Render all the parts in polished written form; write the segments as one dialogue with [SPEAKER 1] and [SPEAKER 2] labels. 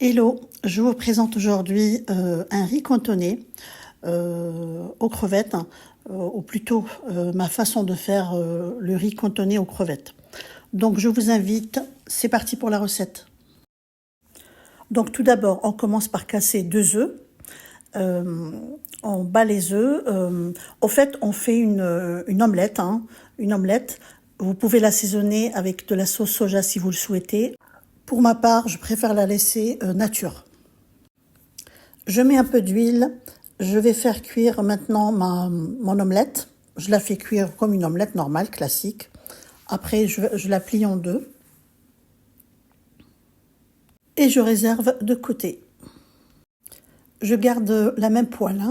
[SPEAKER 1] Hello, je vous présente aujourd'hui un riz cantonais aux crevettes, ou plutôt ma façon de faire le riz cantonais aux crevettes. Donc je vous invite, c'est parti pour la recette. Donc tout d'abord, on commence par casser 2 œufs. On bat les œufs. Au fait, on fait une omelette. Une omelette. Vous pouvez l'assaisonner avec de la sauce soja si vous le souhaitez. Pour ma part, je préfère la laisser nature. Je mets un peu d'huile. Je vais faire cuire maintenant mon omelette. Je la fais cuire comme une omelette normale, classique. Après, je la plie en deux. Et je réserve de côté. Je garde la même poêle.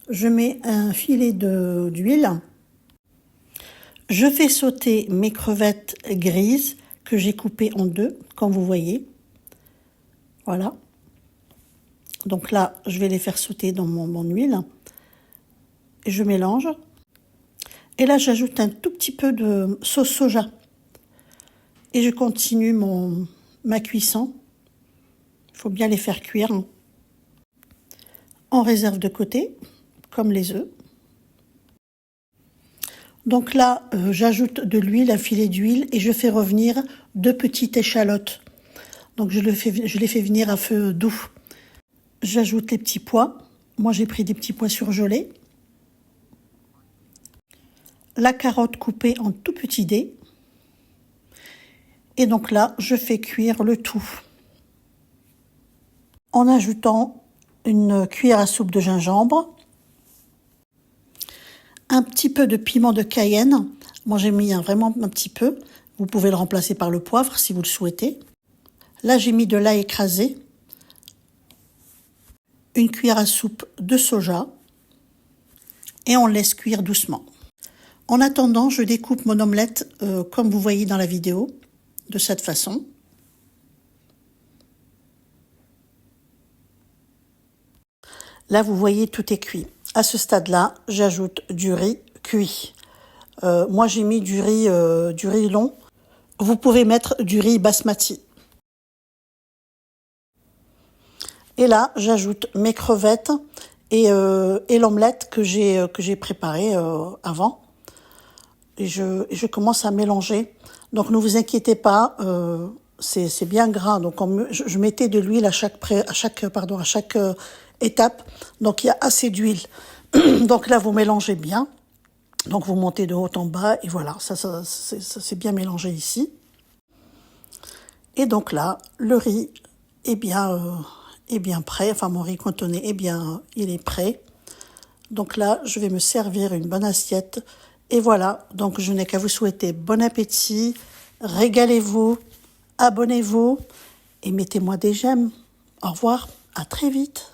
[SPEAKER 1] Je mets un filet d'huile. Je fais sauter mes crevettes grises que j'ai coupées en deux, comme vous voyez. Voilà. Donc là, je vais les faire sauter dans mon huile. Et je mélange. Et là, j'ajoute un tout petit peu de sauce soja. Et je continue ma cuisson. Il faut bien les faire cuire. On réserve de côté, comme les œufs. Donc là, j'ajoute de l'huile, un filet d'huile, et je fais revenir 2 petites échalotes. Donc je les fais venir à feu doux. J'ajoute les petits pois. Moi, j'ai pris des petits pois surgelés. La carotte coupée en tout petits dés. Et donc là, je fais cuire le tout. En ajoutant une cuillère à soupe de gingembre. Un petit peu de piment de Cayenne. Moi, j'ai mis vraiment un petit peu. Vous pouvez le remplacer par le poivre si vous le souhaitez. Là, j'ai mis de l'ail écrasé. Une cuillère à soupe de soja. Et on laisse cuire doucement. En attendant, je découpe mon omelette comme vous voyez dans la vidéo, de cette façon. Là, vous voyez, tout est cuit. À ce stade-là, j'ajoute du riz cuit. Moi, j'ai mis du riz long. Vous pouvez mettre du riz basmati. Et là, j'ajoute mes crevettes et l'omelette que j'ai préparée avant. Et je commence à mélanger. Donc, ne vous inquiétez pas, c'est bien gras. Donc, je mettais de l'huile à chaque étape. Donc, il y a assez d'huile. Donc là, vous mélangez bien. Donc, vous montez de haut en bas. Et voilà, ça c'est bien mélangé ici. Et donc là, le riz est bien prêt. Enfin, mon riz cantonais il est prêt. Donc là, je vais me servir une bonne assiette. Et voilà, donc je n'ai qu'à vous souhaiter bon appétit. Régalez-vous, abonnez-vous et mettez-moi des j'aime. Au revoir, à très vite.